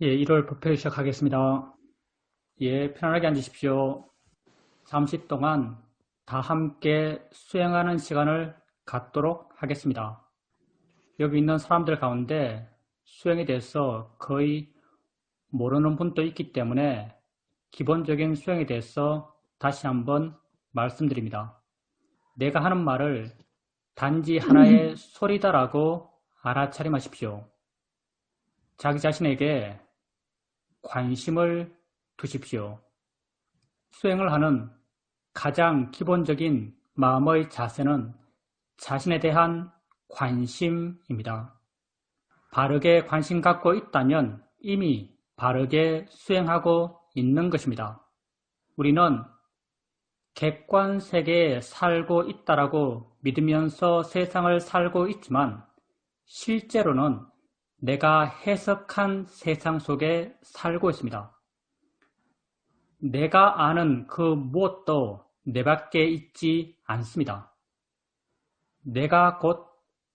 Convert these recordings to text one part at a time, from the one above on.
예, 1월 부패 시작하겠습니다. 예, 편안하게 앉으십시오. 잠시 동안 다 함께 수행하는 시간을 갖도록 하겠습니다. 여기 있는 사람들 가운데 수행에 대해서 거의 모르는 분도 있기 때문에 기본적인 수행에 대해서 다시 한번 말씀드립니다. 내가 하는 말을 단지 하나의 소리다라고 알아차림하십시오. 자기 자신에게 관심을 두십시오. 수행을 하는 가장 기본적인 마음의 자세는 자신에 대한 관심입니다. 바르게 관심 갖고 있다면 이미 바르게 수행하고 있는 것입니다. 우리는 객관 세계에 살고 있다라고 믿으면서 세상을 살고 있지만 실제로는 내가 해석한 세상 속에 살고 있습니다. 내가 아는 그 무엇도 내 밖에 있지 않습니다. 내가 곧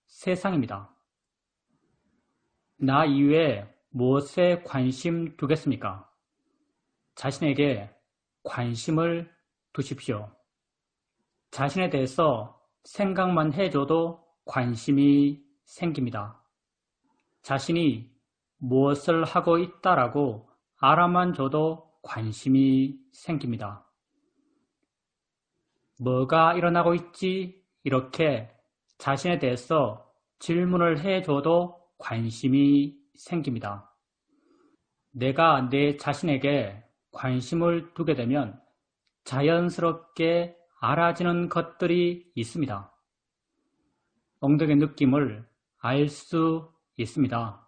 세상입니다. 나 이외에 무엇에 관심 두겠습니까? 자신에게 관심을 두십시오. 자신에 대해서 생각만 해줘도 관심이 생깁니다. 자신이 무엇을 하고 있다라고 알아만 줘도 관심이 생깁니다. 뭐가 일어나고 있지? 이렇게 자신에 대해서 질문을 해줘도 관심이 생깁니다. 내가 내 자신에게 관심을 두게 되면 자연스럽게 알아지는 것들이 있습니다. 엉덩이의 느낌을 알 수 있습니다.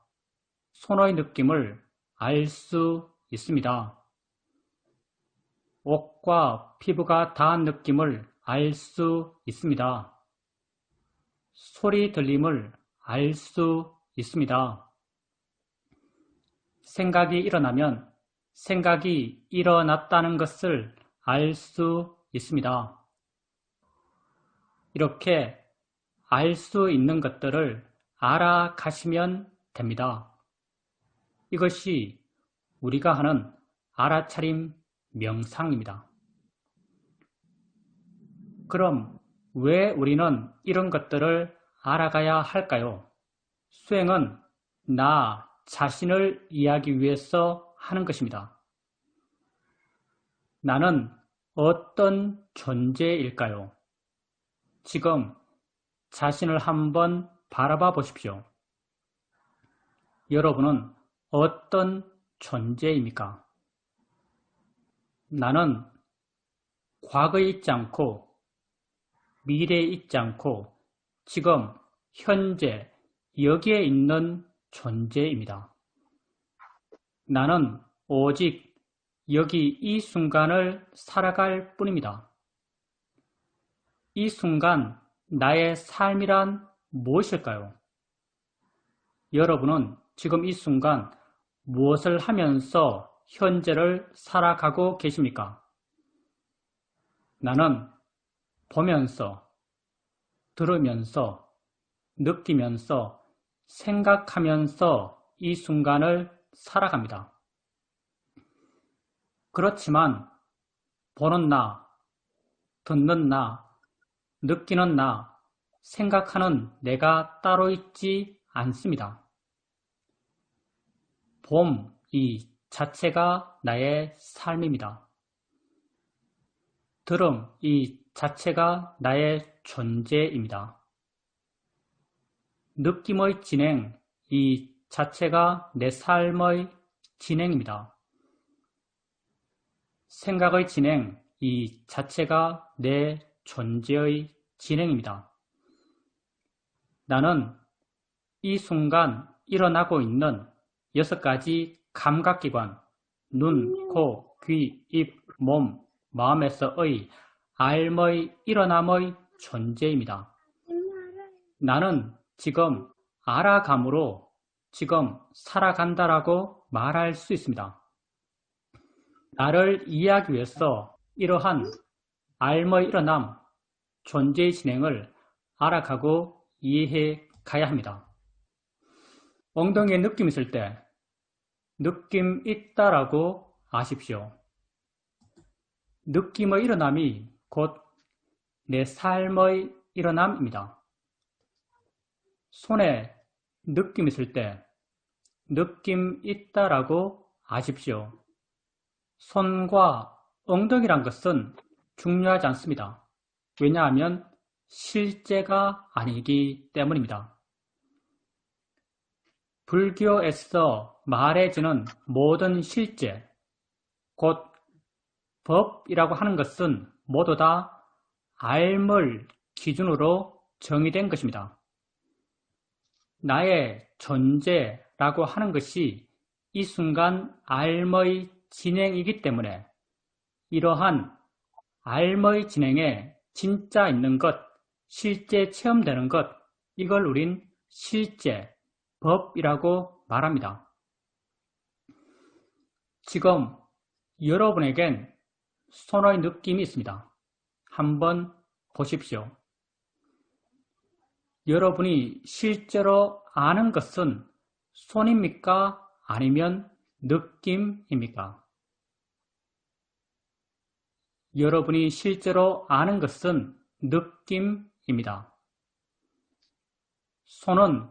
손의 느낌을 알 수 있습니다. 옷과 피부가 닿은 느낌을 알 수 있습니다. 소리 들림을 알 수 있습니다. 생각이 일어나면 생각이 일어났다는 것을 알 수 있습니다. 이렇게 알 수 있는 것들을 알아가시면 됩니다. 이것이 우리가 하는 알아차림 명상입니다. 그럼 왜 우리는 이런 것들을 알아가야 할까요? 수행은 나 자신을 이해하기 위해서 하는 것입니다. 나는 어떤 존재일까요? 지금 자신을 한번 바라봐 보십시오. 여러분은 어떤 존재입니까? 나는 과거에 있지 않고 미래에 있지 않고 지금 현재 여기에 있는 존재입니다. 나는 오직 여기 이 순간을 살아갈 뿐입니다. 이 순간 나의 삶이란 무엇일까요? 여러분은 지금 이 순간 무엇을 하면서 현재를 살아가고 계십니까? 나는 보면서, 들으면서, 느끼면서, 생각하면서 이 순간을 살아갑니다. 그렇지만 보는 나, 듣는 나, 느끼는 나, 생각하는 내가 따로 있지 않습니다. 봄, 이 자체가 나의 삶입니다. 들음, 이 자체가 나의 존재입니다. 느낌의 진행, 이 자체가 내 삶의 진행입니다. 생각의 진행, 이 자체가 내 존재의 진행입니다. 나는 이 순간 일어나고 있는 6가지 감각기관, 눈, 코, 귀, 입, 몸, 마음에서의 알의 일어남의 존재입니다. 나는 지금 알아감으로 지금 살아간다라고 말할 수 있습니다. 나를 이해하기 위해서 이러한 알의 일어남, 존재의 진행을 알아가고 이해해 가야 합니다. 엉덩이에 느낌 있을 때 느낌 있다라고 아십시오. 느낌의 일어남이 곧 내 삶의 일어남입니다. 손에 느낌 있을 때 느낌 있다라고 아십시오. 손과 엉덩이란 것은 중요하지 않습니다. 왜냐하면 실제가 아니기 때문입니다. 불교에서 말해주는 모든 실제, 곧 법이라고 하는 것은 모두 다 알물 기준으로 정의된 것입니다. 나의 존재라고 하는 것이 이 순간 알의 진행이기 때문에 이러한 알의 진행에 진짜 있는 것, 실제 체험되는 것, 이걸 우린 실제, 법이라고 말합니다. 지금 여러분에겐 손의 느낌이 있습니다. 한번 보십시오. 여러분이 실제로 아는 것은 손입니까? 아니면 느낌입니까? 여러분이 실제로 아는 것은 느낌입니다. 손은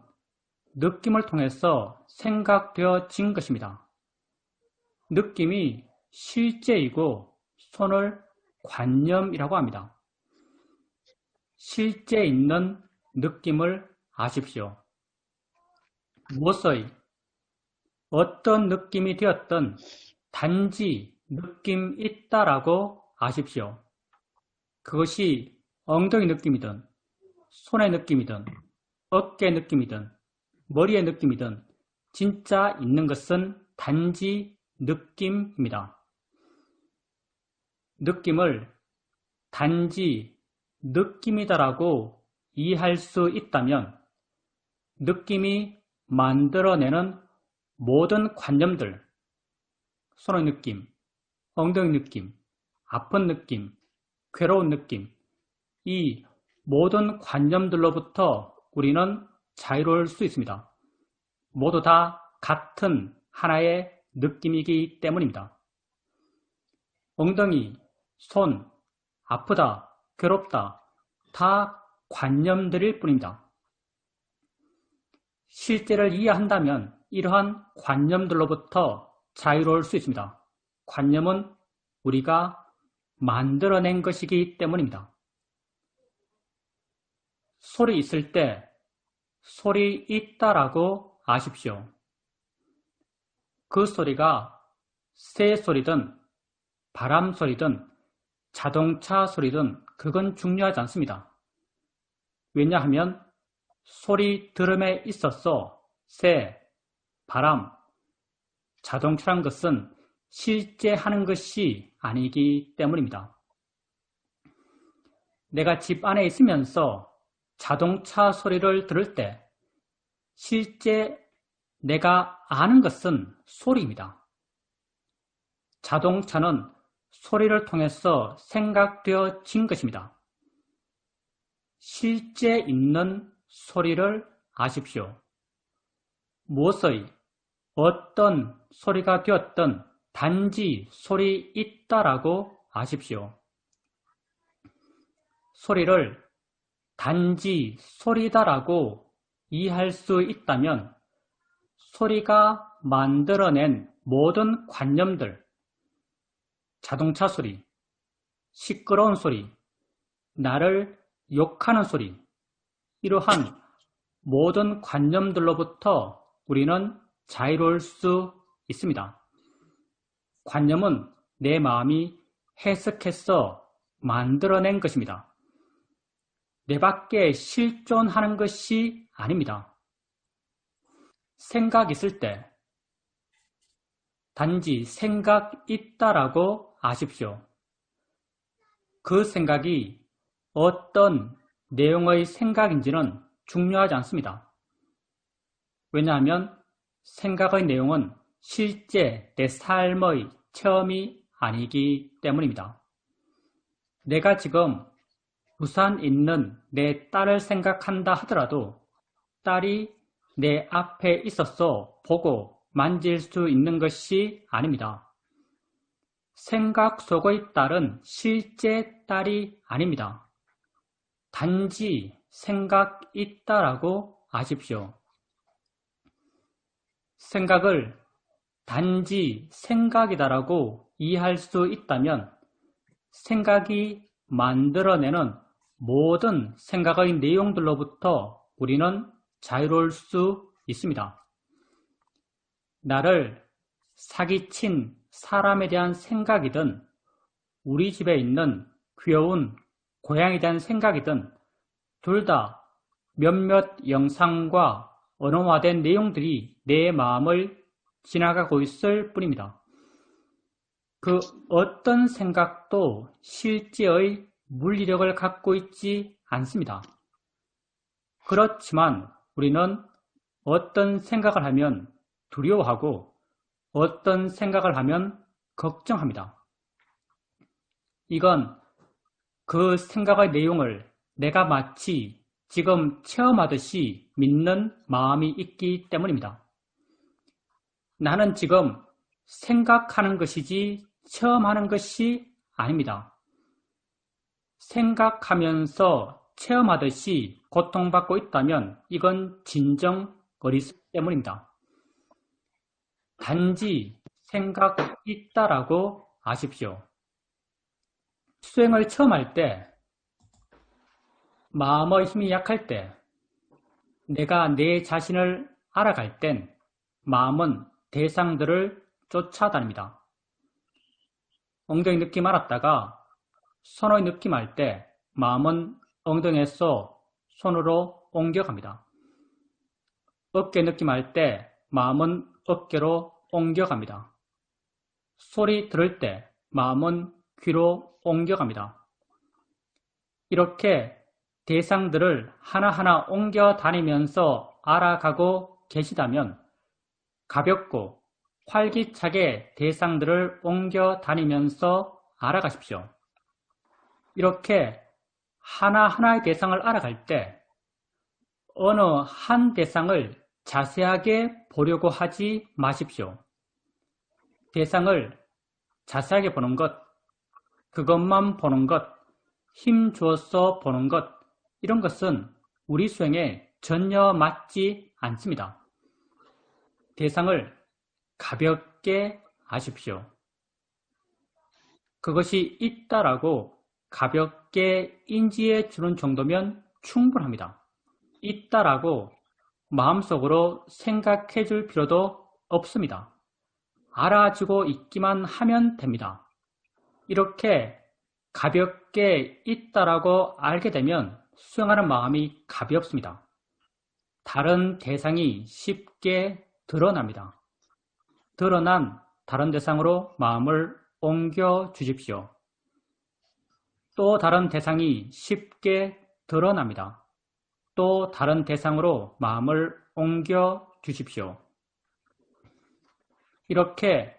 느낌을 통해서 생각되어진 것입니다. 느낌이 실제이고 손을 관념이라고 합니다. 실제 있는 느낌을 아십시오. 무엇의 어떤 느낌이 되었든 단지 느낌 있다라고 아십시오. 그것이 엉덩이 느낌이든 손의 느낌이든 어깨 느낌이든 머리의 느낌이든 진짜 있는 것은 단지 느낌입니다. 느낌을 단지 느낌이다라고 이해할 수 있다면 느낌이 만들어내는 모든 관념들, 손의 느낌, 엉덩이 느낌, 아픈 느낌, 괴로운 느낌, 이 모든 관념들로부터 우리는 자유로울 수 있습니다. 모두 다 같은 하나의 느낌이기 때문입니다. 엉덩이, 손, 아프다, 괴롭다, 다 관념들일 뿐입니다. 실제를 이해한다면 이러한 관념들로부터 자유로울 수 있습니다. 관념은 우리가 만들어낸 것이기 때문입니다. 소리 있을 때 소리 있다라고 아십시오. 그 소리가 새 소리든 바람 소리든 자동차 소리든 그건 중요하지 않습니다. 왜냐하면 소리 들음에 있어서 새, 바람, 자동차란 것은 실제 하는 것이 아니기 때문입니다. 내가 집 안에 있으면서 자동차 소리를 들을 때 실제 내가 아는 것은 소리입니다. 자동차는 소리를 통해서 생각되어진 것입니다. 실제 있는 소리를 아십시오. 무엇의 어떤 소리가 되었든 단지 소리 있다라고 아십시오. 소리를 단지 소리다라고 이해할 수 있다면 소리가 만들어낸 모든 관념들, 자동차 소리, 시끄러운 소리, 나를 욕하는 소리, 이러한 모든 관념들로부터 우리는 자유로울 수 있습니다. 관념은 내 마음이 해석해서 만들어낸 것입니다. 내 밖에 실존하는 것이 아닙니다. 생각 있을 때 단지 생각 있다라고 아십시오. 그 생각이 어떤 내용의 생각인지는 중요하지 않습니다. 왜냐하면 생각의 내용은 실제 내 삶의 체험이 아니기 때문입니다. 내가 지금 부산 있는 내 딸을 생각한다 하더라도 딸이 내 앞에 있어서 보고 만질 수 있는 것이 아닙니다. 생각 속의 딸은 실제 딸이 아닙니다. 단지 생각 있다라고 아십시오. 생각을 단지 생각이다라고 이해할 수 있다면 생각이 만들어내는 모든 생각의 내용들로부터 우리는 자유로울 수 있습니다. 나를 사기친 사람에 대한 생각이든 우리 집에 있는 귀여운 고양이에 대한 생각이든 둘 다 몇몇 영상과 언어화된 내용들이 내 마음을 지나가고 있을 뿐입니다. 그 어떤 생각도 실제의 물리력을 갖고 있지 않습니다. 그렇지만 우리는 어떤 생각을 하면 두려워하고 어떤 생각을 하면 걱정합니다. 이건 그 생각의 내용을 내가 마치 지금 체험하듯이 믿는 마음이 있기 때문입니다. 나는 지금 생각하는 것이지 체험하는 것이 아닙니다. 생각하면서 체험하듯이 고통받고 있다면 이건 진정 어리석기 때문입니다. 단지 생각 있다라고 아십시오. 수행을 처음 할 때, 마음의 힘이 약할 때, 내가 내 자신을 알아갈 땐 마음은 대상들을 쫓아다닙니다. 엉덩이 느낌 알았다가 손의 느낌 알 때 마음은 엉덩이에서 손으로 옮겨갑니다. 어깨 느낌 알 때 마음은 어깨로 옮겨갑니다. 소리 들을 때 마음은 귀로 옮겨갑니다. 이렇게 대상들을 하나하나 옮겨 다니면서 알아가고 계시다면 가볍고 활기차게 대상들을 옮겨 다니면서 알아가십시오. 이렇게 하나하나의 대상을 알아갈 때 어느 한 대상을 자세하게 보려고 하지 마십시오. 대상을 자세하게 보는 것, 그것만 보는 것, 힘 주어서 보는 것, 이런 것은 우리 수행에 전혀 맞지 않습니다. 대상을 가볍게 아십시오. 그것이 있다라고 가볍게 인지해 주는 정도면 충분합니다. 있다라고 마음속으로 생각해 줄 필요도 없습니다. 알아주고 있기만 하면 됩니다. 이렇게 가볍게 있다라고 알게 되면 수행하는 마음이 가볍습니다. 다른 대상이 쉽게 드러납니다. 드러난 다른 대상으로 마음을 옮겨 주십시오. 또 다른 대상이 쉽게 드러납니다. 또 다른 대상으로 마음을 옮겨 주십시오. 이렇게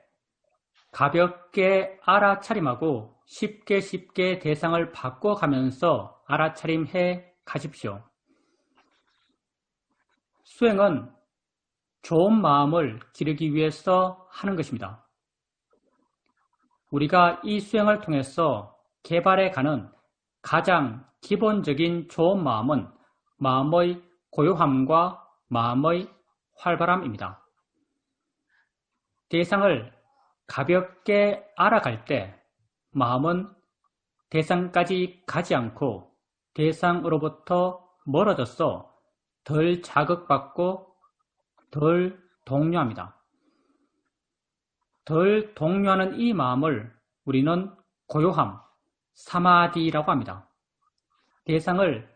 가볍게 알아차림하고 쉽게 대상을 바꿔가면서 알아차림해 가십시오. 수행은 좋은 마음을 기르기 위해서 하는 것입니다. 우리가 이 수행을 통해서 개발해 가는 가장 기본적인 좋은 마음은 마음의 고요함과 마음의 활발함입니다. 대상을 가볍게 알아갈 때 마음은 대상까지 가지 않고 대상으로부터 멀어져서 덜 자극받고 덜 동요합니다. 덜 동요하는 이 마음을 우리는 고요함, 사마디라고 합니다. 대상을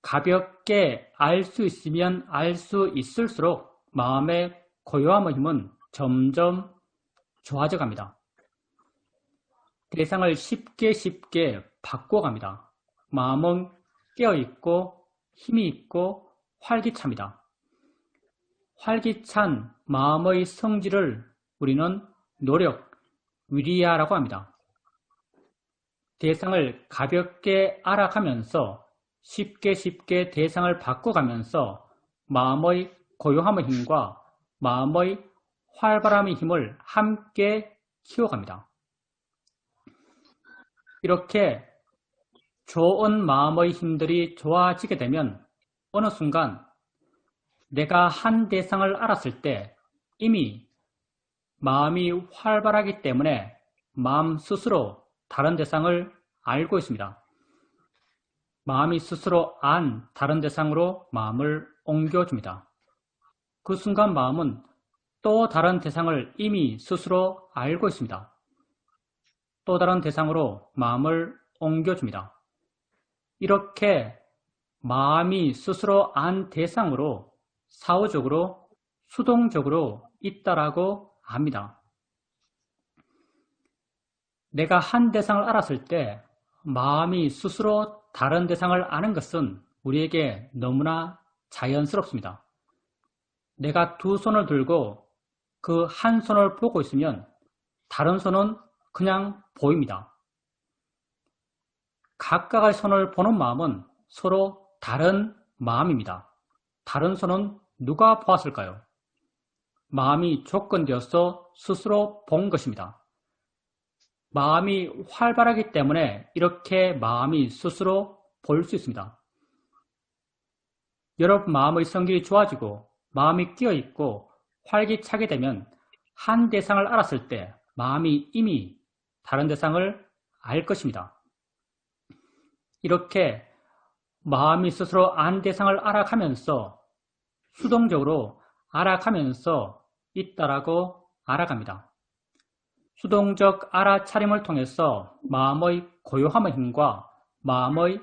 가볍게 알 수 있으면 알 수 있을수록 마음의 고요함의 힘은 점점 좋아져 갑니다. 대상을 쉽게 바꿔갑니다. 마음은 깨어있고 힘이 있고 활기찹니다. 활기찬 마음의 성질을 우리는 노력, 위리야라고 합니다. 대상을 가볍게 알아가면서 쉽게 대상을 바꿔가면서 마음의 고요함의 힘과 마음의 활바람의 힘을 함께 키워갑니다. 이렇게 좋은 마음의 힘들이 좋아지게 되면 어느 순간 내가 한 대상을 알았을 때 이미 마음이 활발하기 때문에 마음 스스로 다른 대상을 알고 있습니다. 마음이 스스로 안 다른 대상으로 마음을 옮겨줍니다. 그 순간 마음은 또 다른 대상을 이미 스스로 알고 있습니다. 또 다른 대상으로 마음을 옮겨줍니다. 이렇게 마음이 스스로 안 대상으로 사후적으로 수동적으로 있다라고 합니다. 내가 한 대상을 알았을 때 마음이 스스로 다른 대상을 아는 것은 우리에게 너무나 자연스럽습니다. 내가 두 손을 들고 그 한 손을 보고 있으면 다른 손은 그냥 보입니다. 각각의 손을 보는 마음은 서로 다른 마음입니다. 다른 손은 누가 보았을까요? 마음이 조건되어서 스스로 본 것입니다. 마음이 활발하기 때문에 이렇게 마음이 스스로 볼 수 있습니다. 여러분 마음의 성질이 좋아지고 마음이 끼어있고 활기차게 되면 한 대상을 알았을 때 마음이 이미 다른 대상을 알 것입니다. 이렇게 마음이 스스로 안 대상을 알아가면서 수동적으로 알아가면서 있다라고 알아갑니다. 수동적 알아차림을 통해서 마음의 고요함의 힘과 마음의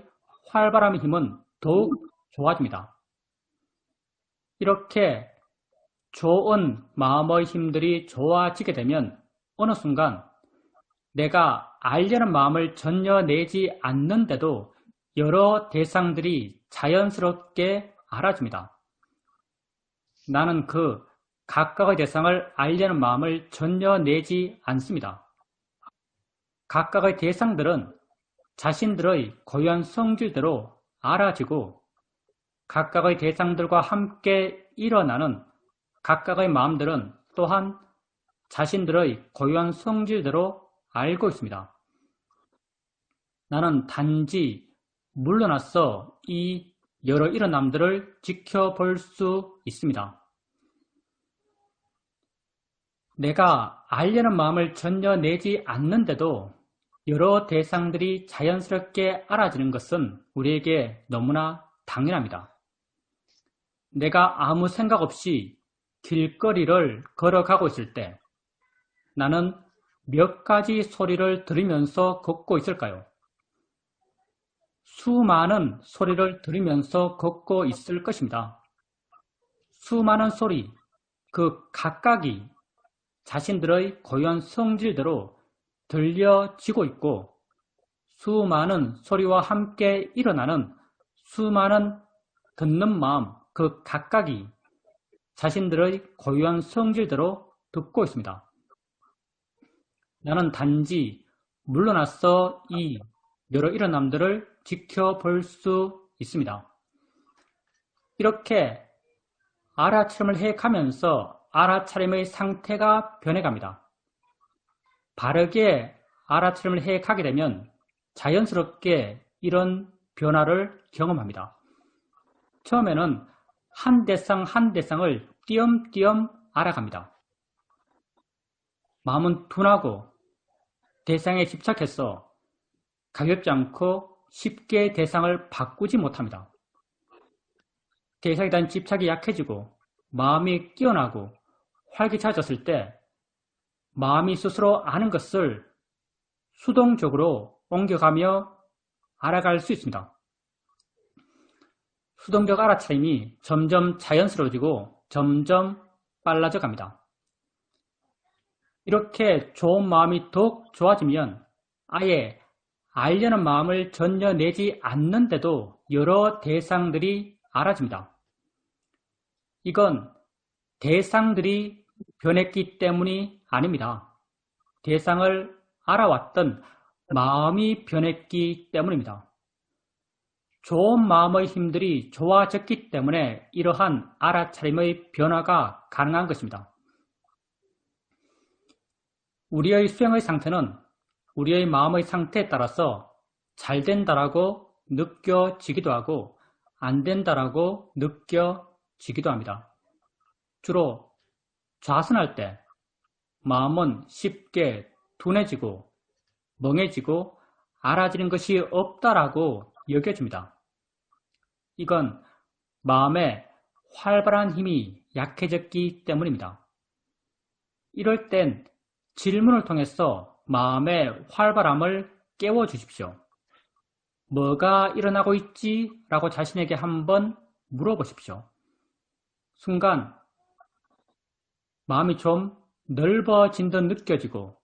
활발함의 힘은 더욱 좋아집니다. 이렇게 좋은 마음의 힘들이 좋아지게 되면 어느 순간 내가 알려는 마음을 전혀 내지 않는데도 여러 대상들이 자연스럽게 알아집니다. 나는 그 각각의 대상을 알려는 마음을 전혀 내지 않습니다. 각각의 대상들은 자신들의 고유한 성질대로 알아지고 각각의 대상들과 함께 일어나는 각각의 마음들은 또한 자신들의 고유한 성질대로 알고 있습니다. 나는 단지 물러나서 이 여러 일어남들을 지켜볼 수 있습니다. 내가 알려는 마음을 전혀 내지 않는데도 여러 대상들이 자연스럽게 알아지는 것은 우리에게 너무나 당연합니다. 내가 아무 생각 없이 길거리를 걸어가고 있을 때 나는 몇 가지 소리를 들으면서 걷고 있을까요? 수많은 소리를 들으면서 걷고 있을 것입니다. 수많은 소리, 그 각각이 자신들의 고유한 성질대로 들려지고 있고 수많은 소리와 함께 일어나는 수많은 듣는 마음, 그 각각이 자신들의 고유한 성질대로 듣고 있습니다. 나는 단지 물러나서 이 여러 일어남들을 지켜볼 수 있습니다. 이렇게 알아차림을 해가면서 알아차림의 상태가 변해갑니다. 바르게 알아차림을 해가게 되면 자연스럽게 이런 변화를 경험합니다. 처음에는 한 대상 한 대상을 띄엄띄엄 알아갑니다. 마음은 둔하고 대상에 집착해서 가볍지 않고 쉽게 대상을 바꾸지 못합니다. 대상에 대한 집착이 약해지고 마음이 끼어나고 활기차졌을 때 마음이 스스로 아는 것을 수동적으로 옮겨가며 알아갈 수 있습니다. 수동적 알아차림이 점점 자연스러워지고 점점 빨라져 갑니다. 이렇게 좋은 마음이 더욱 좋아지면 아예 알려는 마음을 전혀 내지 않는데도 여러 대상들이 알아집니다. 이건 대상들이 변했기 때문이 아닙니다. 대상을 알아왔던 마음이 변했기 때문입니다. 좋은 마음의 힘들이 좋아졌기 때문에 이러한 알아차림의 변화가 가능한 것입니다. 우리의 수행의 상태는 우리의 마음의 상태에 따라서 잘 된다라고 느껴지기도 하고 안 된다라고 느껴지기도 합니다. 주로 좌선할 때 마음은 쉽게 둔해지고 멍해지고 알아지는 것이 없다라고 여겨집니다. 이건 마음의 활발한 힘이 약해졌기 때문입니다. 이럴 땐 질문을 통해서 마음의 활발함을 깨워주십시오. 뭐가 일어나고 있지? 라고 자신에게 한번 물어보십시오. 순간 마음이 좀 넓어진 듯 느껴지고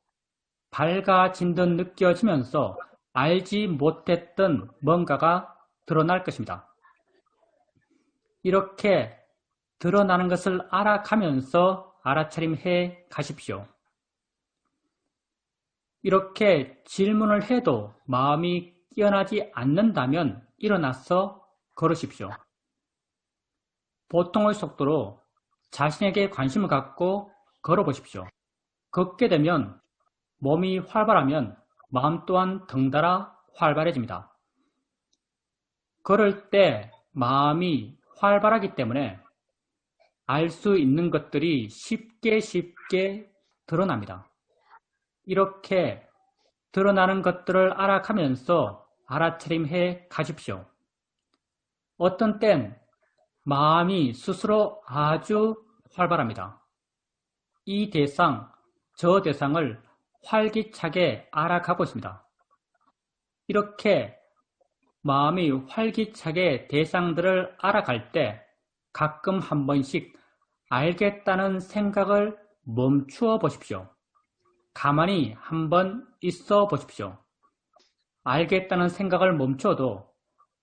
밝아진 듯 느껴지면서 알지 못했던 뭔가가 드러날 것입니다. 이렇게 드러나는 것을 알아가면서 알아차림해 가십시오. 이렇게 질문을 해도 마음이 깨어나지 않는다면 일어나서 걸으십시오. 보통의 속도로 자신에게 관심을 갖고 걸어보십시오. 걷게 되면 몸이 활발하면 마음 또한 덩달아 활발해집니다. 걸을 때 마음이 활발하기 때문에 알 수 있는 것들이 쉽게 드러납니다. 이렇게 드러나는 것들을 알아가면서 알아차림해 가십시오. 어떤 땐 마음이 스스로 아주 활발합니다. 이 대상, 저 대상을 활기차게 알아가고 있습니다. 이렇게 마음이 활기차게 대상들을 알아갈 때 가끔 한 번씩 알겠다는 생각을 멈추어 보십시오. 가만히 한번 있어 보십시오. 알겠다는 생각을 멈춰도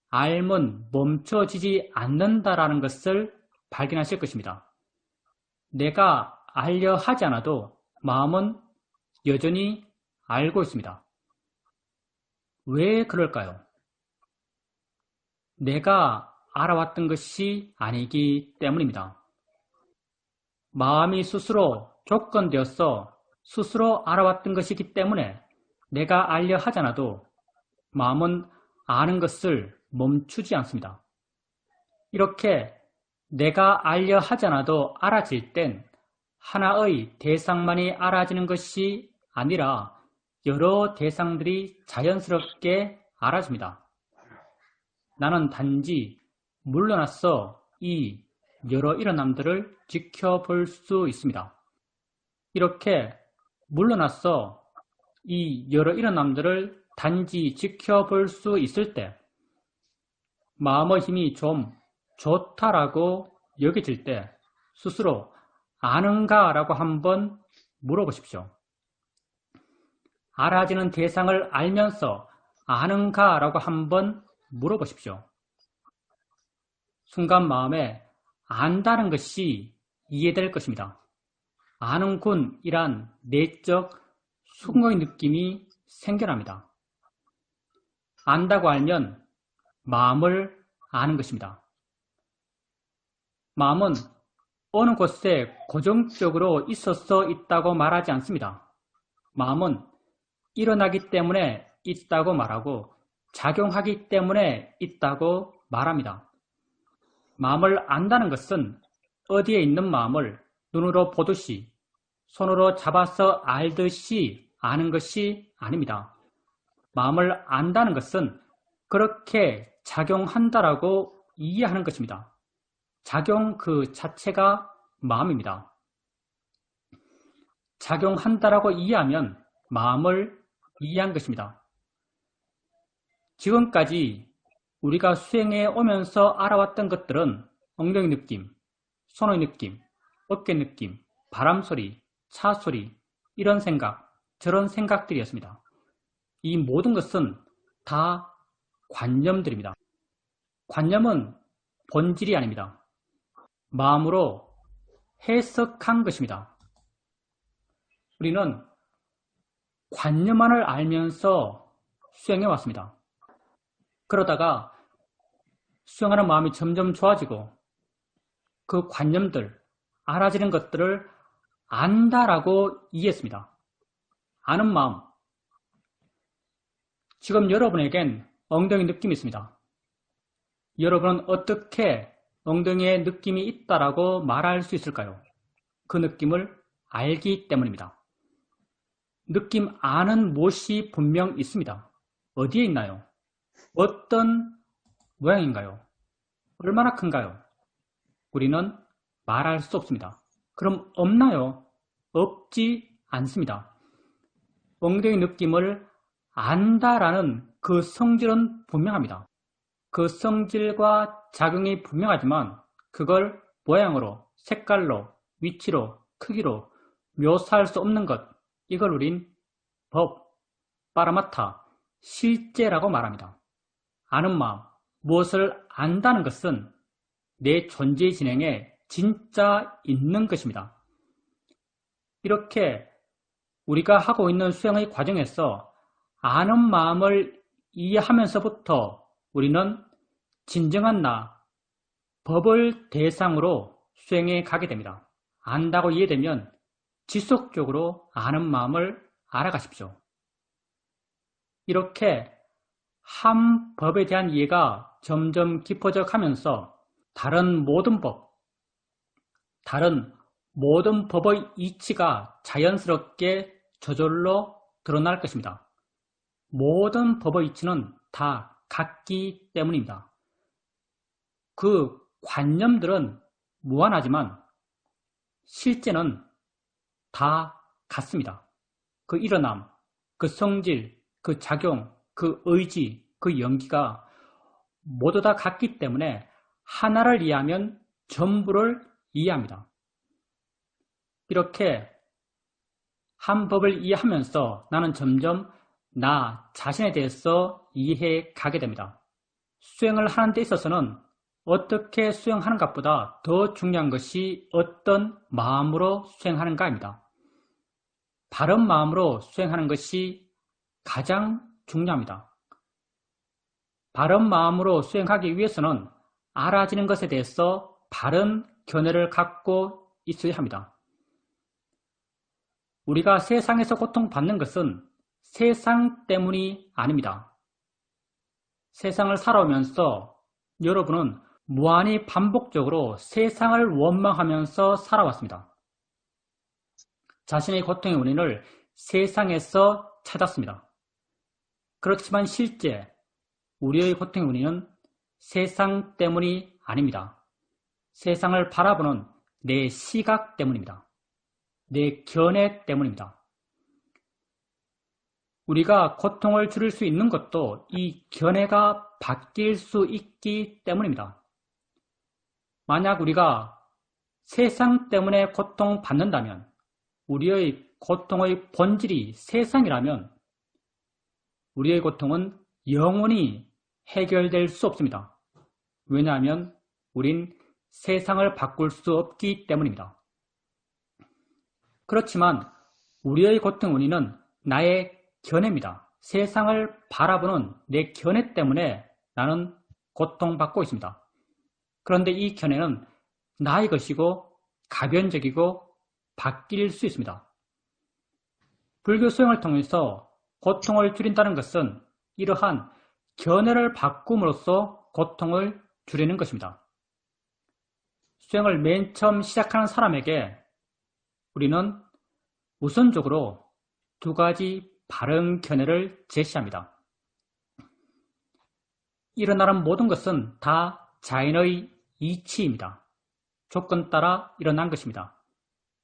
알면 멈춰지지 않는다라는 것을 발견하실 것입니다. 내가 알려 하지 않아도 마음은 여전히 알고 있습니다. 왜 그럴까요? 내가 알아왔던 것이 아니기 때문입니다. 마음이 스스로 조건되어서 스스로 알아왔던 것이기 때문에 내가 알려 하지 않아도 마음은 아는 것을 멈추지 않습니다. 이렇게 내가 알려 하지 않아도 알아질 땐 하나의 대상만이 알아지는 것이 아니라 여러 대상들이 자연스럽게 알아집니다. 나는 단지 물러나서 이 여러 일어남들을 지켜볼 수 있습니다. 이렇게 물러나서 이 여러 일어남들을 단지 지켜볼 수 있을 때 마음의 힘이 좀 좋다라고 여겨질 때 스스로 아는가? 라고 한번 물어보십시오. 알아지는 대상을 알면서 아는가? 라고 한번 물어보십시오. 순간 마음에 안다는 것이 이해될 것입니다. 아는군이란 내적 수긍의 느낌이 생겨납니다. 안다고 알면 마음을 아는 것입니다. 마음은 어느 곳에 고정적으로 있어서 있다고 말하지 않습니다. 마음은 일어나기 때문에 있다고 말하고 작용하기 때문에 있다고 말합니다. 마음을 안다는 것은 어디에 있는 마음을 눈으로 보듯이 손으로 잡아서 알듯이 아는 것이 아닙니다. 마음을 안다는 것은 그렇게 작용한다라고 이해하는 것입니다. 작용 그 자체가 마음입니다. 작용한다라고 이해하면 마음을 이해한 것입니다. 지금까지 우리가 수행해 오면서 알아왔던 것들은 엉덩이 느낌, 손의 느낌, 어깨 느낌, 바람 소리, 차 소리, 이런 생각, 저런 생각들이었습니다. 이 모든 것은 다 관념들입니다. 관념은 본질이 아닙니다. 마음으로 해석한 것입니다. 우리는 관념만을 알면서 수행해 왔습니다. 그러다가 수행하는 마음이 점점 좋아지고 그 관념들, 알아지는 것들을 안다라고 이해했습니다. 아는 마음. 지금 여러분에겐 엉덩이 느낌이 있습니다. 여러분은 어떻게 엉덩이에 느낌이 있다라고 말할 수 있을까요? 그 느낌을 알기 때문입니다. 느낌 아는 못이 분명 있습니다. 어디에 있나요? 어떤 모양인가요? 얼마나 큰가요? 우리는 말할 수 없습니다. 그럼 없나요? 없지 않습니다. 엉덩이 느낌을 안다라는 그 성질은 분명합니다. 그 성질과 작용이 분명하지만 그걸 모양으로, 색깔로, 위치로, 크기로 묘사할 수 없는 것, 이걸 우린 법, 파라마타, 실제라고 말합니다. 아는 마음, 무엇을 안다는 것은 내 존재 진행에 진짜 있는 것입니다. 이렇게 우리가 하고 있는 수행의 과정에서 아는 마음을 이해하면서부터 우리는 진정한 나, 법을 대상으로 수행해 가게 됩니다. 안다고 이해되면 지속적으로 아는 마음을 알아가십시오. 이렇게 한 법에 대한 이해가 점점 깊어져 가면서 다른 모든 법의 이치가 자연스럽게 저절로 드러날 것입니다. 모든 법의 이치는 다 같기 때문입니다. 그 관념들은 무한하지만 실제는 다 같습니다. 그 일어남, 그 성질, 그 작용, 그 의지, 그 연기가 모두 다 같기 때문에 하나를 이해하면 전부를 이해합니다. 이렇게 한 법을 이해하면서 나는 점점 나 자신에 대해서 이해해 가게 됩니다. 수행을 하는 데 있어서는 어떻게 수행하는가보다 더 중요한 것이 어떤 마음으로 수행하는가입니다. 바른 마음으로 수행하는 것이 가장 중요합니다. 바른 마음으로 수행하기 위해서는 알아지는 것에 대해서 바른 견해를 갖고 있어야 합니다. 우리가 세상에서 고통받는 것은 세상 때문이 아닙니다. 세상을 살아오면서 여러분은 무한히 반복적으로 세상을 원망하면서 살아왔습니다. 자신의 고통의 원인을 세상에서 찾았습니다. 그렇지만 실제 우리의 고통의 원인은 세상 때문이 아닙니다. 세상을 바라보는 내 시각 때문입니다. 내 견해 때문입니다. 우리가 고통을 줄일 수 있는 것도 이 견해가 바뀔 수 있기 때문입니다. 만약 우리가 세상 때문에 고통받는다면, 우리의 고통의 본질이 세상이라면 우리의 고통은 영원히 해결될 수 없습니다. 왜냐하면 우린 세상을 바꿀 수 없기 때문입니다. 그렇지만 우리의 고통 원인은 나의 견해입니다. 세상을 바라보는 내 견해 때문에 나는 고통받고 있습니다. 그런데 이 견해는 나의 것이고 가변적이고 바뀔 수 있습니다. 불교 수행을 통해서 고통을 줄인다는 것은 이러한 견해를 바꿈으로써 고통을 줄이는 것입니다. 수행을 맨 처음 시작하는 사람에게 우리는 우선적으로 두 가지 바른 견해를 제시합니다. 일어나는 모든 것은 다 자연의 이치입니다. 조건 따라 일어난 것입니다.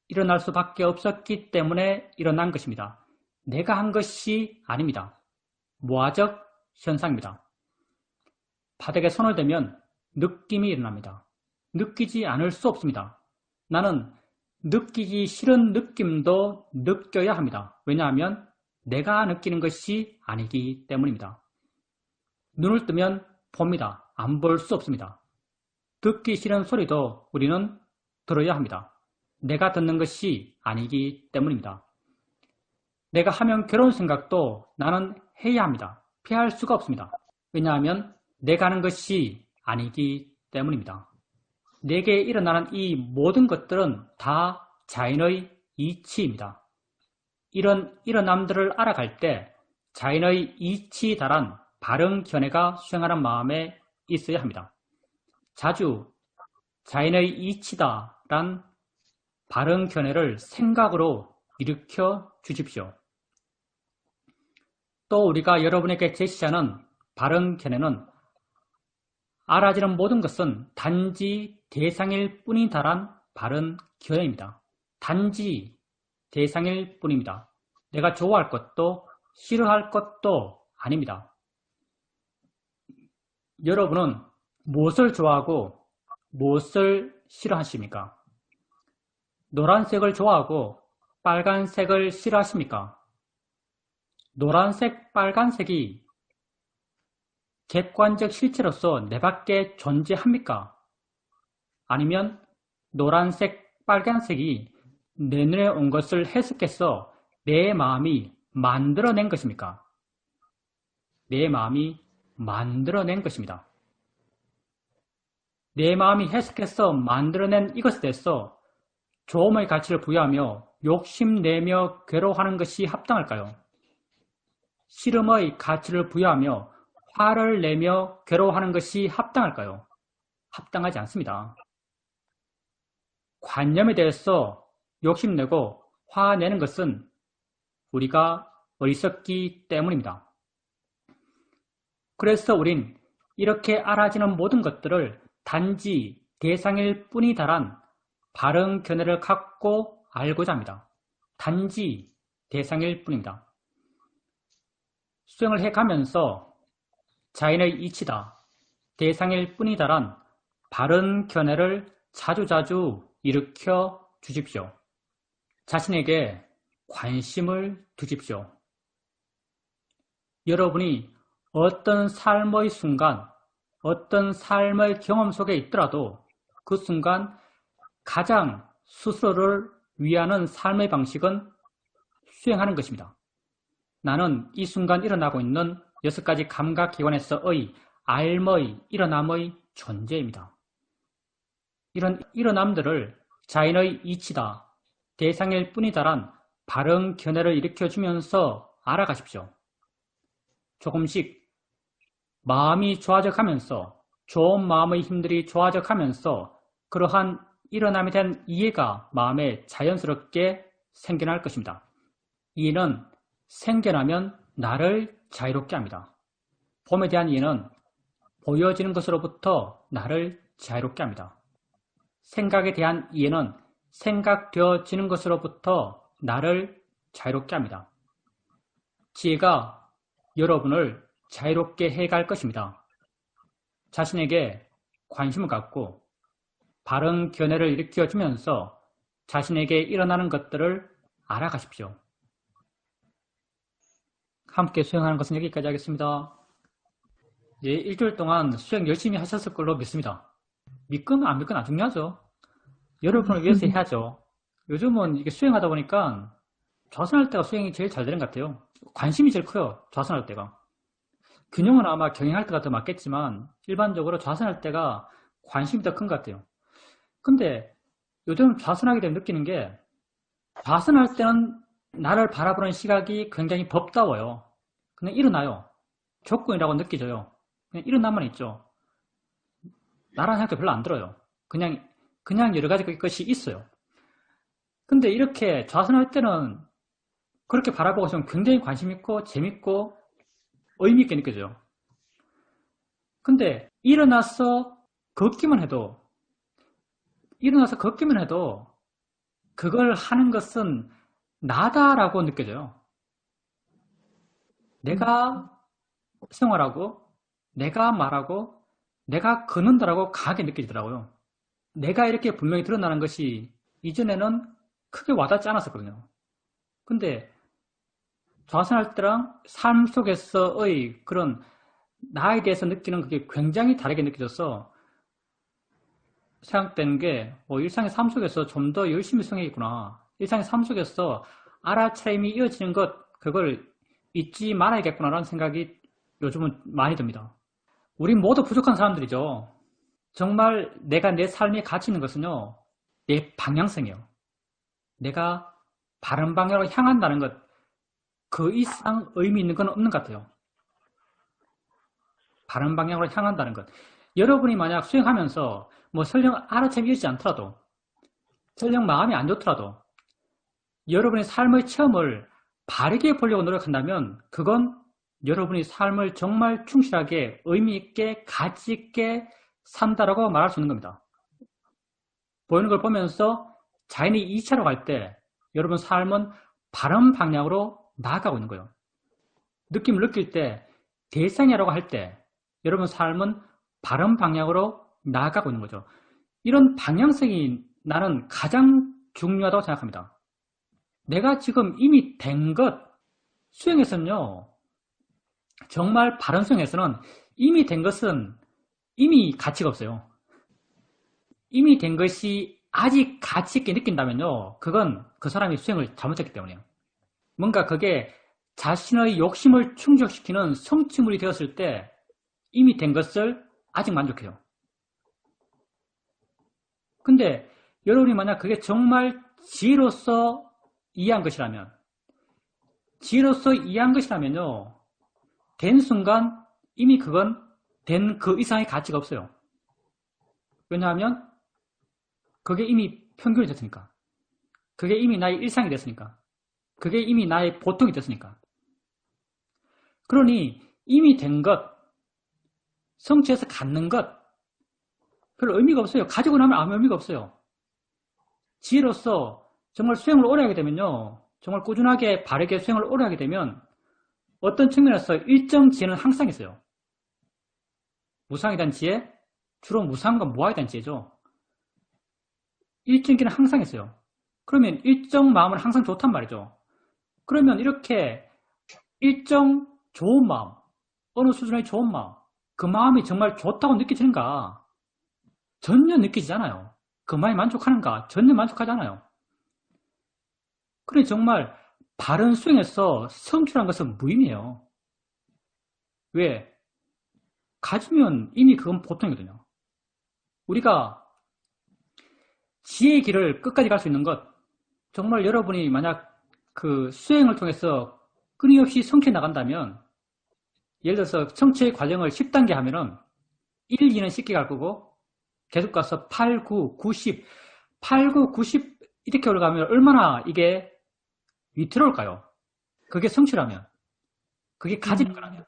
일어날 수밖에 없었기 때문에 일어난 것입니다. 내가 한 것이 아닙니다. 무아적 현상입니다. 바닥에 손을 대면 느낌이 일어납니다. 느끼지 않을 수 없습니다. 나는 느끼기 싫은 느낌도 느껴야 합니다. 왜냐하면 내가 느끼는 것이 아니기 때문입니다. 눈을 뜨면 봅니다. 안 볼 수 없습니다. 듣기 싫은 소리도 우리는 들어야 합니다. 내가 듣는 것이 아니기 때문입니다. 내가 하면 괴로운 생각도 나는 해야 합니다. 피할 수가 없습니다. 왜냐하면 내가 하는 것이 아니기 때문입니다. 내게 일어나는 이 모든 것들은 다 자연의 이치입니다. 이런 남들을 알아갈 때 자인의 이치 달한 바른 견해가 수행하는 마음에 있어야 합니다. 자주 자인의 이치다란 바른 견해를 생각으로 일으켜 주십시오. 또 우리가 여러분에게 제시하는 바른 견해는 알아지는 모든 것은 단지 대상일 뿐이다란 바른 견해입니다. 단지 대상일 뿐입니다. 내가 좋아할 것도 싫어할 것도 아닙니다. 여러분은 무엇을 좋아하고 무엇을 싫어하십니까? 노란색을 좋아하고 빨간색을 싫어하십니까? 노란색, 빨간색이 객관적 실체로서 내 밖에 존재합니까? 아니면 노란색, 빨간색이 내 눈에 온 것을 해석해서 내 마음이 만들어낸 것입니까? 내 마음이 만들어낸 것입니다. 내 마음이 해석해서 만들어낸 이것에 대해서 조음의 가치를 부여하며 욕심내며 괴로워하는 것이 합당할까요? 싫음의 가치를 부여하며 화를 내며 괴로워하는 것이 합당할까요? 합당하지 않습니다. 관념에 대해서 욕심내고 화내는 것은 우리가 어리석기 때문입니다. 그래서 우린 이렇게 알아지는 모든 것들을 단지 대상일 뿐이다란 바른 견해를 갖고 알고자 합니다. 단지 대상일 뿐입니다. 수행을 해가면서 자인의 이치다, 대상일 뿐이다란 바른 견해를 자주자주 일으켜 주십시오. 자신에게 관심을 두십시오. 여러분이 어떤 삶의 순간, 어떤 삶의 경험 속에 있더라도 그 순간 가장 스스로를 위하는 삶의 방식은 수행하는 것입니다. 나는 이 순간 일어나고 있는 6가지 감각기관에서의 알의 일어남의 존재입니다. 이런 일어남들을 자인의 이치다, 대상일 뿐이다란 바른 견해를 일으켜주면서 알아가십시오. 조금씩 마음이 좋아져 가면서 좋은 마음의 힘들이 좋아져 가면서 그러한 일어남에 대한 이해가 마음에 자연스럽게 생겨날 것입니다. 이해는 생겨나면 나를 자유롭게 합니다. 봄에 대한 이해는 보여지는 것으로부터 나를 자유롭게 합니다. 생각에 대한 이해는 생각되어지는 것으로부터 나를 자유롭게 합니다. 지혜가 여러분을 자유롭게 해갈 것입니다. 자신에게 관심을 갖고 바른 견해를 일으켜주면서 자신에게 일어나는 것들을 알아가십시오. 함께 수행하는 것은 여기까지 하겠습니다. 예, 일주일 동안 수행 열심히 하셨을 걸로 믿습니다. 믿건 안 믿건 안 중요하죠. 여러분을 위해서 해야죠. 요즘은 이게 수행하다 보니까 좌선할 때가 수행이 제일 잘 되는 것 같아요. 관심이 제일 커요. 좌선할 때가. 균형은 아마 경영할 때가 더 맞겠지만 일반적으로 좌선할 때가 관심이 더 큰 것 같아요. 근데 요즘 좌선하게 되면 느끼는 게 좌선할 때는 나를 바라보는 시각이 굉장히 법다워요. 그냥 일어나요. 조건이라고 느껴져요. 그냥 일어나만 있죠. 나라는 생각도 별로 안 들어요. 그냥 여러 가지 것이 있어요. 근데 이렇게 좌선할 때는 그렇게 바라보고 있으면 굉장히 관심 있고 재밌고 의미 있게 느껴져요. 근데 일어나서 걷기만 해도 그걸 하는 것은 나다라고 느껴져요. 내가 생활하고 내가 말하고 내가 걷는다라고 강하게 느껴지더라고요. 내가 이렇게 분명히 드러나는 것이 이전에는 크게 와닿지 않았었거든요. 근데 좌선할 때랑 삶 속에서의 그런 나에 대해서 느끼는 그게 굉장히 다르게 느껴져서 생각되는 게 일상의 삶 속에서 좀 더 열심히 수행해야겠구나. 일상의 삶 속에서 알아차림이 이어지는 것, 그걸 잊지 말아야겠구나라는 생각이 요즘은 많이 듭니다. 우린 모두 부족한 사람들이죠. 정말 내가 내 삶에 가치 있는 것은요, 내 방향성이에요. 내가 바른 방향으로 향한다는 것, 그 이상 의미 있는 건 없는 것 같아요. 바른 방향으로 향한다는 것. 여러분이 만약 수행하면서 뭐 설령 알아채기 이르지 않더라도, 설령 마음이 안 좋더라도 여러분의 삶의 체험을 바르게 보려고 노력한다면 그건 여러분이 삶을 정말 충실하게 의미 있게 가치 있게 산다라고 말할 수 있는 겁니다. 보이는 걸 보면서 자연히 2차로 갈 때 여러분 삶은 바른 방향으로 나아가고 있는 거예요. 느낌을 느낄 때 대상이라고 할 때 여러분 삶은 바른 방향으로 나아가고 있는 거죠. 이런 방향성이 나는 가장 중요하다고 생각합니다. 내가 지금 이미 된 것, 수행에서는요, 정말 바른 수행에서는 이미 된 것은 이미 가치가 없어요. 이미 된 것이 아직 가치 있게 느낀다면요, 그건 그 사람이 수행을 잘못했기 때문이에요. 뭔가 그게 자신의 욕심을 충족시키는 성취물이 되었을 때 이미 된 것을 아직 만족해요. 근데 여러분이 만약 그게 정말 지혜로서 이해한 것이라면, 지혜로서 이해한 것이라면요, 된 순간 이미 그건 된 그 이상의 가치가 없어요. 왜냐하면 그게 이미 평균이 됐으니까. 그게 이미 나의 일상이 됐으니까. 그게 이미 나의 보통이 됐으니까. 그러니 이미 된 것, 성취해서 갖는 것, 별로 의미가 없어요. 가지고 나면 아무 의미가 없어요. 지혜로서 정말 수행을 오래 하게 되면요, 정말 꾸준하게 바르게 수행을 오래 하게 되면 어떤 측면에서 일정 지혜는 항상 있어요. 무상에 대한 지혜, 주로 무상과 무아에 대한 지혜죠. 일정 기는 항상 있어요. 그러면 일정 마음은 항상 좋단 말이죠. 그러면 이렇게 일정 좋은 마음, 어느 수준의 좋은 마음, 그 마음이 정말 좋다고 느껴지는가? 전혀 느끼지 않아요. 그 마음이 만족하는가? 전혀 만족하지 않아요. 그래 정말 바른 수행에서 성취란 것은 무의미해요. 왜? 가지면 이미 그건 보통이거든요. 우리가 지혜의 길을 끝까지 갈 수 있는 것, 정말 여러분이 만약 그 수행을 통해서 끊임없이 성취해 나간다면, 예를 들어서 성취의 과정을 10단계 하면은 1, 2는 쉽게 갈 거고 계속 가서 8, 9, 90, 8, 9, 90 이렇게 올라가면 얼마나 이게 위태로울까요? 그게 성취라면, 그게 가질 거라면.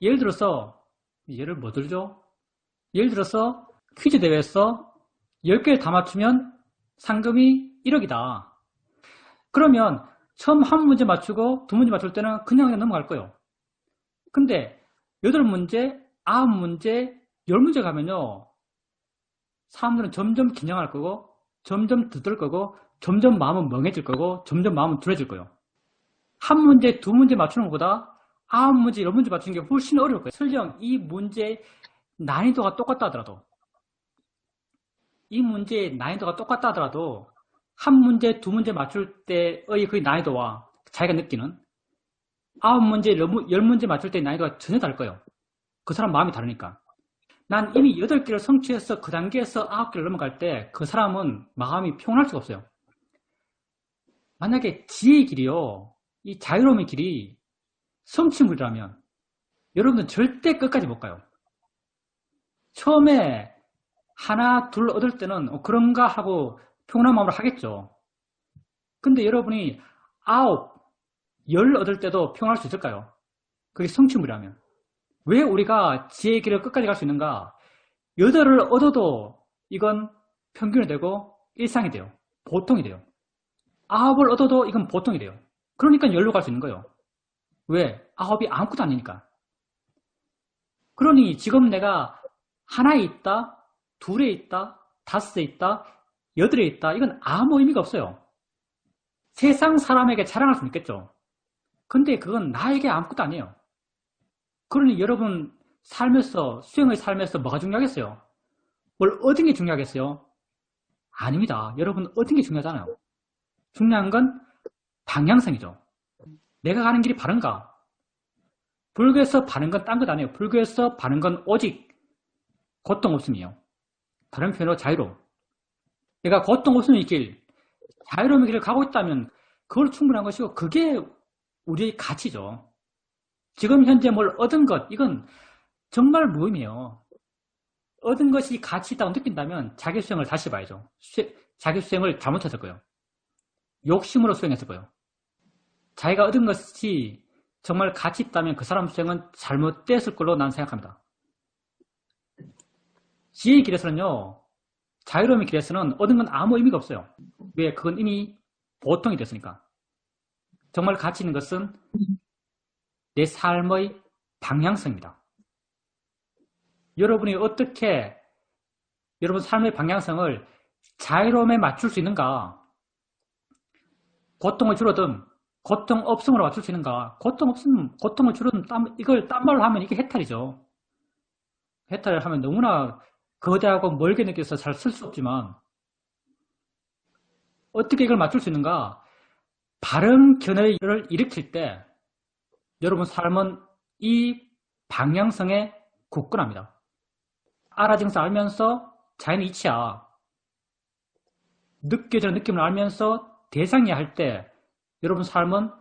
예를 들어서, 예를 뭐 들죠? 예를 들어서 퀴즈 대회에서 10개를 다 맞추면 상금이 1억이다. 그러면 처음 한 문제 맞추고 두 문제 맞출 때는 그냥 넘어갈 거예요. 근데 8문제, 9문제, 10문제 가면요, 사람들은 점점 긴장할 거고, 점점 들뜰 거고, 점점 마음은 멍해질 거고, 점점 마음은 둔해질 거예요. 한 문제, 두 문제 맞추는 것보다 9문제, 10문제 맞추는 게 훨씬 어려울 거예요. 설령 이 문제의 난이도가 똑같다 하더라도, 이 문제의 난이도가 똑같다 하더라도, 한 문제, 두 문제 맞출 때의 그 난이도와 자기가 느끼는 9문제, 10문제 맞출 때의 난이도가 전혀 다를 거예요. 그 사람 마음이 다르니까. 난 이미 8개를 성취해서 그 단계에서 9개를 넘어갈 때 그 사람은 마음이 평온할 수가 없어요. 만약에 지혜의 길이요, 이 자유로움의 길이 성취물이라면 여러분은 절대 끝까지 못 가요. 처음에 하나, 둘 얻을 때는 그런가 하고 평온한 마음으로 하겠죠. 근데 여러분이 9, 10 얻을 때도 평온할 수 있을까요? 그게 성취물이라면. 왜 우리가 지혜의 길을 끝까지 갈 수 있는가? 8을 얻어도 이건 평균이 되고 일상이 돼요. 보통이 돼요. 9을 얻어도 이건 보통이 돼요. 그러니까 10로 갈 수 있는 거예요. 왜? 9이 아무것도 아니니까. 그러니 지금 내가 하나에 있다, 둘에 있다, 5에 있다, 8에 있다, 이건 아무 의미가 없어요. 세상 사람에게 자랑할 수는 있겠죠. 근데 그건 나에게 아무것도 아니에요. 그러니 여러분 삶에서, 수행의 삶에서 뭐가 중요하겠어요? 뭘 얻은 게 중요하겠어요? 아닙니다. 여러분 얻은 게 중요하잖아요. 중요한 건 방향성이죠. 내가 가는 길이 바른가? 불교에서 바른 건 딴 것 아니에요. 불교에서 바른 건 오직 고통 없음이에요. 다른 표현으로 자유로움. 내가 고통 없음의 길, 자유로움의 길을 가고 있다면 그걸 충분한 것이고, 그게 우리의 가치죠. 지금 현재 뭘 얻은 것, 이건 정말 무의미해요. 얻은 것이 가치 있다고 느낀다면 자기수행을 다시 봐야죠. 자기수행을 잘못했을 거예요. 욕심으로 수행했을 거예요. 자기가 얻은 것이 정말 가치 있다면 그 사람 수행은 잘못됐을 걸로 난 생각합니다. 지혜의 길에서는요, 자유로움의 길에서는 얻은 건 아무 의미가 없어요. 왜? 그건 이미 보통이 됐으니까. 정말 가치 있는 것은 내 삶의 방향성입니다. 여러분이 어떻게 여러분 삶의 방향성을 자유로움에 맞출 수 있는가? 고통을 줄어든 고통 없음으로 맞출 수 있는가? 고통 없음, 고통을 줄어든 이걸 딴 말로 하면 이게 해탈이죠. 해탈을 하면 너무나 거대하고 멀게 느껴서 잘 쓸 수 없지만 어떻게 이걸 맞출 수 있는가? 바른 견해를 일으킬 때 여러분 삶은 이 방향성에 굳건합니다. 알아진 것을 알면서 자연의 이치야. 느껴지는 느낌을 알면서 대상이야 할 때 여러분 삶은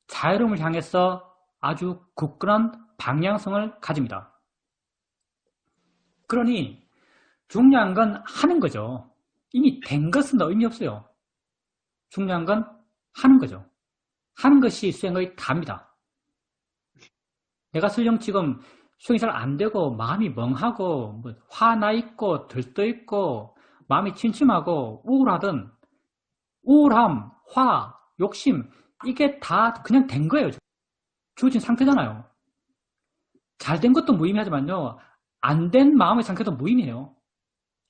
자유로움을 향해서 아주 굳건한 방향성을 가집니다. 그러니 중요한 건 하는 거죠. 이미 된 것은 의미 없어요. 중요한 건 하는 거죠. 하는 것이 수행의 답입니다. 내가 설령 지금 수행이 잘 안 되고 마음이 멍하고 뭐 화나 있고 들떠 있고 마음이 침침하고 우울하든 우울함, 화, 욕심 이게 다 그냥 된 거예요. 주어진 상태잖아요. 잘 된 것도 무의미하지만요. 안 된 마음의 상태도 무의미해요.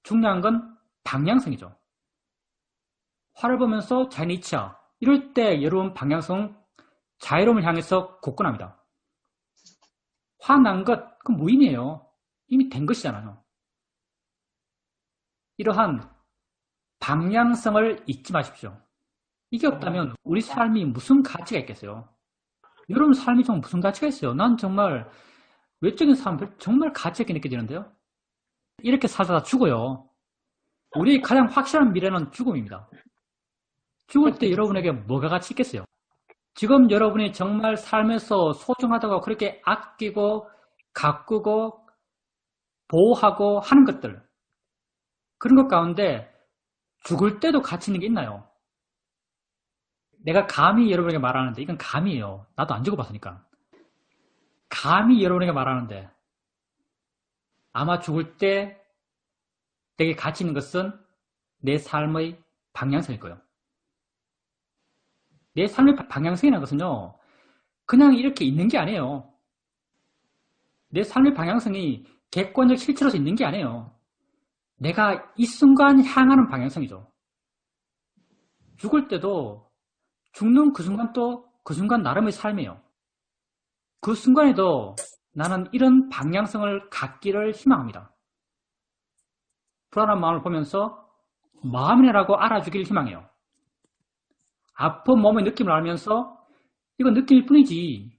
중요한 건 방향성이죠. 화를 보면서 자연의 이치야. 이럴 때 여러분 방향성 자유로움을 향해서 굳건합니다. 화난 것, 그건 무의미해요. 이미 된 것이잖아요. 이러한 방향성을 잊지 마십시오. 이게 없다면 우리 삶이 무슨 가치가 있겠어요? 여러분 삶이 정말 무슨 가치가 있어요? 난 정말 외적인 삶 정말 가치 있게 느껴지는데요. 이렇게 살다 죽어요. 우리의 가장 확실한 미래는 죽음입니다. 죽을 때 여러분에게 뭐가 가치 있겠어요? 지금 여러분이 정말 삶에서 소중하다고 그렇게 아끼고 가꾸고 보호하고 하는 것들 그런 것 가운데 죽을 때도 가치 있는 게 있나요? 내가 감히 여러분에게 말하는데 이건 감이에요. 나도 안 죽어봤으니까. 감히 여러분에게 말하는데 아마 죽을 때 되게 가치 있는 것은 내 삶의 방향성일 거예요. 내 삶의 방향성이라는 것은요. 그냥 이렇게 있는 게 아니에요. 내 삶의 방향성이 객관적 실체로서 있는 게 아니에요. 내가 이 순간 향하는 방향성이죠. 죽을 때도 죽는 그 순간 또 그 순간 나름의 삶이에요. 그 순간에도 나는 이런 방향성을 갖기를 희망합니다. 불안한 마음을 보면서 마음이라고 알아주기를 희망해요. 아픈 몸의 느낌을 알면서 이건 느낌일 뿐이지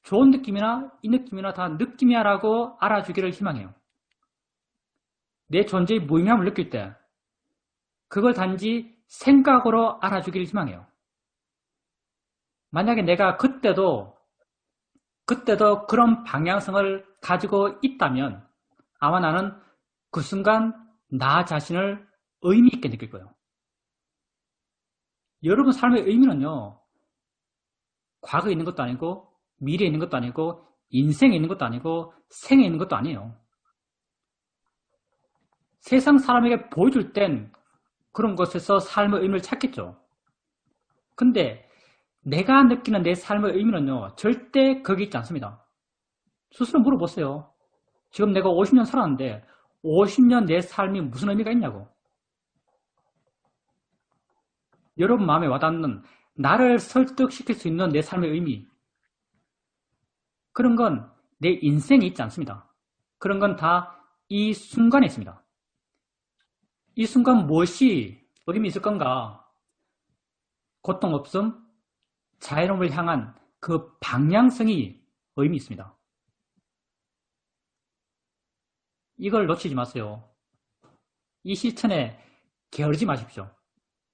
좋은 느낌이나 이 느낌이나 다 느낌이야 라고 알아주기를 희망해요. 내 존재의 무의미함을 느낄 때 그걸 단지 생각으로 알아주기를 희망해요. 만약에 내가 그때도 그런 방향성을 가지고 있다면 아마 나는 그 순간 나 자신을 의미 있게 느낄 거예요. 여러분 삶의 의미는요. 과거에 있는 것도 아니고 미래에 있는 것도 아니고 인생에 있는 것도 아니고 생에 있는 것도 아니에요. 세상 사람에게 보여줄 땐 그런 것에서 삶의 의미를 찾겠죠. 근데 내가 느끼는 내 삶의 의미는요. 절대 거기 있지 않습니다. 스스로 물어보세요. 지금 내가 50년 살았는데 50년 내 삶이 무슨 의미가 있냐고. 여러분 마음에 와닿는 나를 설득시킬 수 있는 내 삶의 의미 그런 건 내 인생에 있지 않습니다. 그런 건 다 이 순간에 있습니다. 이 순간 무엇이 의미 있을 건가? 고통 없음, 자유로움을 향한 그 방향성이 의미 있습니다. 이걸 놓치지 마세요. 이 실천에 게으르지 마십시오.